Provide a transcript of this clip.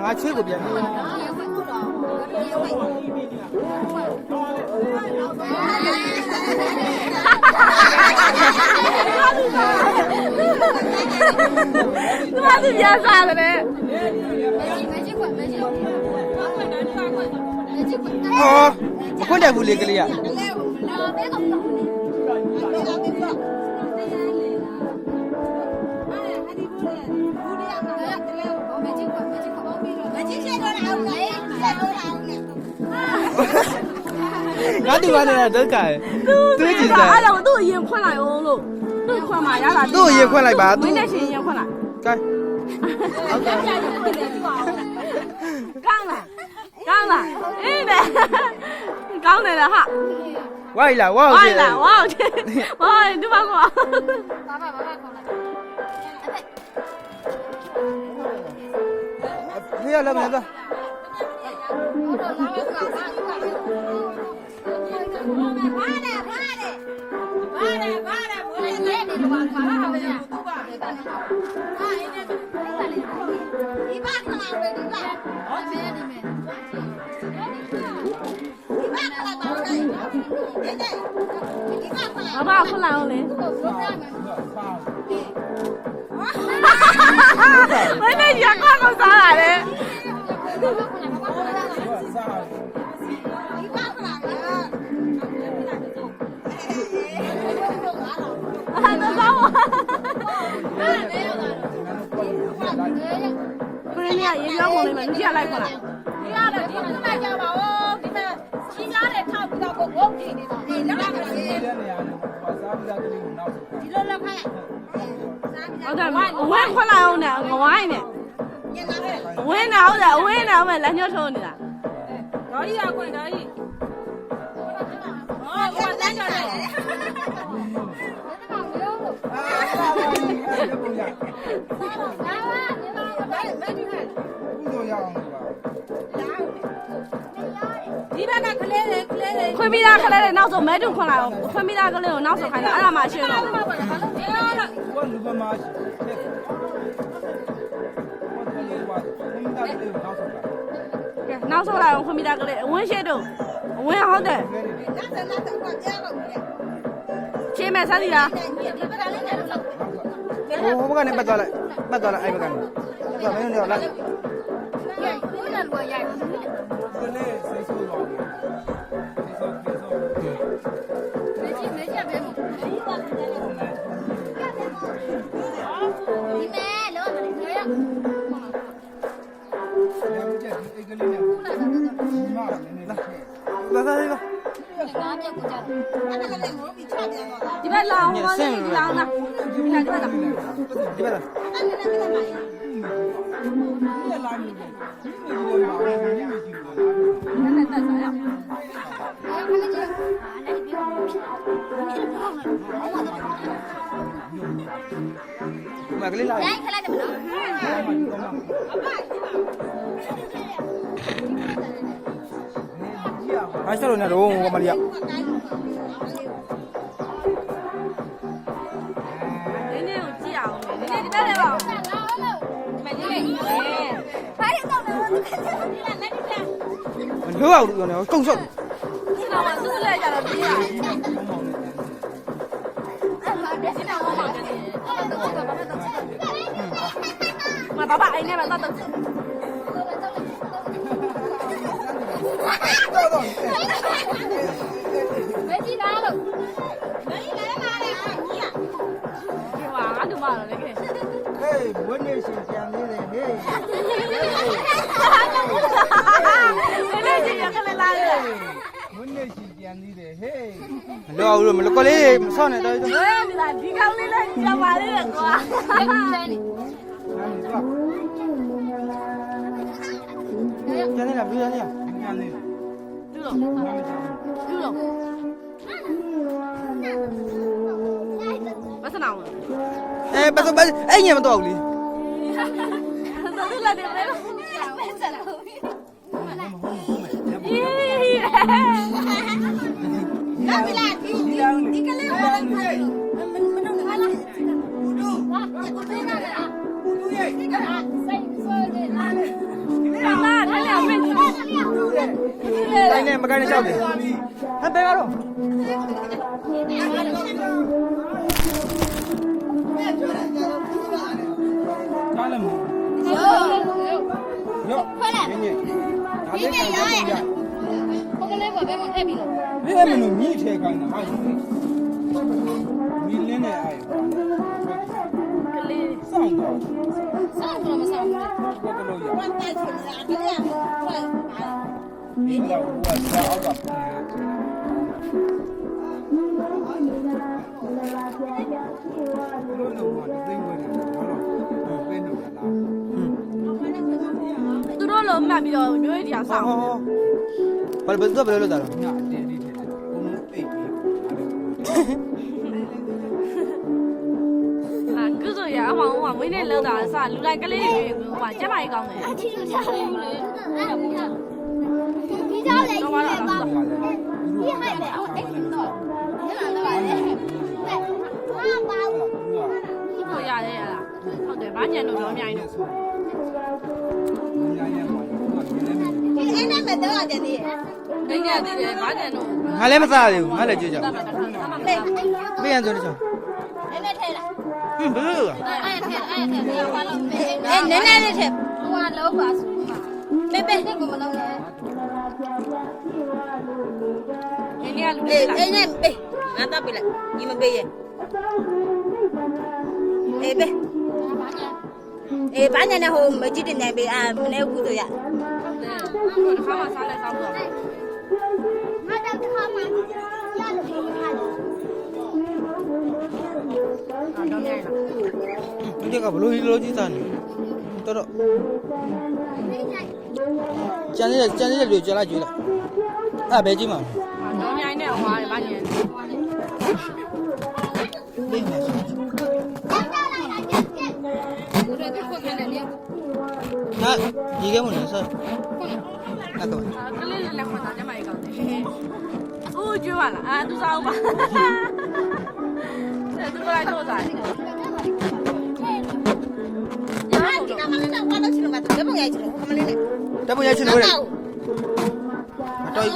ငါချွေးကိုပြန်ပြီသူကပြန်စားတယ်ဟောမခွင့်တယ်ဘူးလေကလေးကငါတူပါနေတာဒုက္ခသူကြည့်စားအဲ့တော့သူ့အရင်ခွင့်လိုက်အောင်လို့သူ့ခွင့်မှာရတာသူ့အရင်ခွင့်လိုက်ပါသူ့နဲ့ရှင်ရင်ခွင့်လိုက်ကဲဟုတ်ကဲ့ကောင်းလားအေးတယ်ကောင်းတယ်လားဟာဝိုင်းလားဝါ့ဒီမှာကွာဖေးရလာမလား爸爸回来了嘞！我那眼光够啥来的？不是你也要过来吗？你先来过来。你要的，你们来讲吧哦，你们其他的差不多我给你的，你两个人。ဒီလိုလောက်ခိုင်းဟုတ်တယ်အဝင်းခွက်လာအောင်နဲ့ငဝိုင်းနဲ့အဝင်းနဲ့ဟုတ်တယ်အဝင်းနဲ့အောင်လက်ညှိုးထုံးနေတာတော်ကြီးရခွင့်တော်ကြီးဟောဟိုလမ်းကြော်တယ်ဒီဘက်ကကလေးတွေခွင့်ပြီးသားကလေးတွေနောက်ဆုံးမဲတုံခွင့်လာအောင်ခွင့်ပြီးသားကလေးကိုနောက်ဆုံးခိုင်းတာအဲ့ဒါမှရှင်းတော့လူပမာနောက်ဆုံးလာအောင်ခွင့်ပြီးသားကလေးအဝင်းရှိတုံအဝင်းဟုတ်တယ်ရှင်းမယ်စားစီလားဟိုဘက်ကနေပတ်သွားလိုက်အဲ့ဘက်ကနေပတ်မင်းတို့လားဒီဘက်လောင်းပါလေဒီလောင်းလားဒီဘက်လားဒီဘက်လားမကလေးလာရိုက်ခလိုက်တယ်မနော်အားစလို့နေတော့မလျောက်နည်းနည်းကိုကြည့်အောင်နည်းနည်းဒီဘက်လည်းပါမလေးလေးဖိုင်တော့တော့ဒီလက်နဲ့ဒီလက်မလို့အောင်လို့နေကုန်းဆော့ဒီတော့သူ့လက်ကြတော့ပြေးရတယ်မ爸爸အိမ်ထဲမှာတော့တော့မကြည့်လားလို့မကြည့်လဲပါလေညီอ่ะဒီမှာငါတို့မတော့လေခဲ့ဟေးဘွန်းနေရှင်ပြန်နေတယ်ဟေးဘွန်းနေရှင်ရကလေးလာတယ်ဘွန်းနေရှင်ပြန် ပြန်သေးတယ်ဟေး မလို့ဘူးမလို့ကလေးမဆော့နဲ့တော်တော် ဒီကောင်းလေးလည်းကြောက်ပါလေကွာ ကျန်နေတာပြီးရတယ် ပြန်သေးတယ် တူတော့တူတော့မစနာဘူး ပတ်စအဲ့ညမတော့ဘူးလေ သူလာတယ်လေဆက်လာနာမလာဒီကလေးကမလုပ်ဘူးဟာလားဘူးတို့ဟာကိုပေးနာလားဘူးတို့ရဲ့စိတ်ဆိုးတယ်လားလာတယ်လေမင်းတို့ တိုင်းနဲ့မကိုင်းနဲ့ကြောက်တယ်ဟဲ့ဘယ်ကတော့ ကားလည်းမရောခွဲလိုက်ညင်ဒါလေးကရောရဲ့ဟိုကလေးကဘယ်မှာထည့်ပြီးလို့ဘယ်မလို့မြည်ထဲခိုင်းတာဟာမြည်လင်းနေအဲ့ကလေးဆောင်တော့မဆောင်ဘူးဘယ်လိုရဝတ်တဲ့ချင်တာကလေးကခွဲဒီတော့ဟိုကစားအောက်ကပုံသူတို့လုံးမှတ်ပြီးတော့မျိုးရည်တရားဆောင် ဘာလို့တော့ဘယ်လိုလုပ်တာလဲ ညတင်းတင်းထဲဘုံအိတ်ပြီး ကုဆိုရအမောင်ကမွေးနေ့လောက်တာစလူလိုက်ကလေးတွေဟိုကျက်ပါကြီးကောင်းတယ် အထီးလို့ကြားတယ်လေအဲ့ဒါဘူးလားဒီကြောက်လေကြီးလေပါဒီဟိုက်လေအော်အဲ့ဒီတော့အဲ့ဒါတော့လေဟာပါဘူး ဟိုရတယ်ရလားဟုတ်တယ်ဘာညံတို့တော့အများကြီးတော့ ဒီအဲ့နဲ့မတော့တယ်လေ ဒိတ်ရသေးတယ်ဘာညံတို့ ငါလည်းမစားသေးဘူးငါလည်းကြွကြ လေ ပေးရန်ဆိုနေချော အဲ့နဲ့ထဲလား ဟင်းဘယ်လိုလဲ အဲ့ထဲဘာလို့အဲ့နည်းနည်းလေးထဲဟိုကလုံးပါဆိုပေးပေးကိုမလုံးနဲ့ ဒီနေ့ကလူတွေလာ အဲ့နဲ့ပေးငါတော့ပေးလိုက်ဒီမပေးရဲ့အေးပေးအေးဘာညာနဲ့ဟိုမကြည့်တင်နေပေးအာမနေ့ကဆိုရ ဟုတ်တယ်ခါမှစားလဲစားလို့ ငါတော့တစ်ခါမှရလို့ခါလို့ တော့မြိုင်လာ ဒီကဘလို့ဟီလိုကြီးစားနေတော်တော်ကျန်နေတဲ့လူကြလာကြွလာအဲ့ဘယ်ကြီးမှာ တော့မြိုင်နဲ့ဟိုဘာညံ ပေးနေ ကိုရတဲ့ခွက်ကနေလေ ဟာဒီကမလို့စားအဲ့တော့ ကလေးလည်းခွက်တာကျမကြီးကောင်းတယ်အိုးကျွေးပါလားအာသူစားဦးပါသူကလည်းတော့စားတယ် 야, 니가 말하는 거 하나 치는 거 같아. 몇 번이야, 지금? 가만히 내. တပွင့်ရချင်လို့လေတော်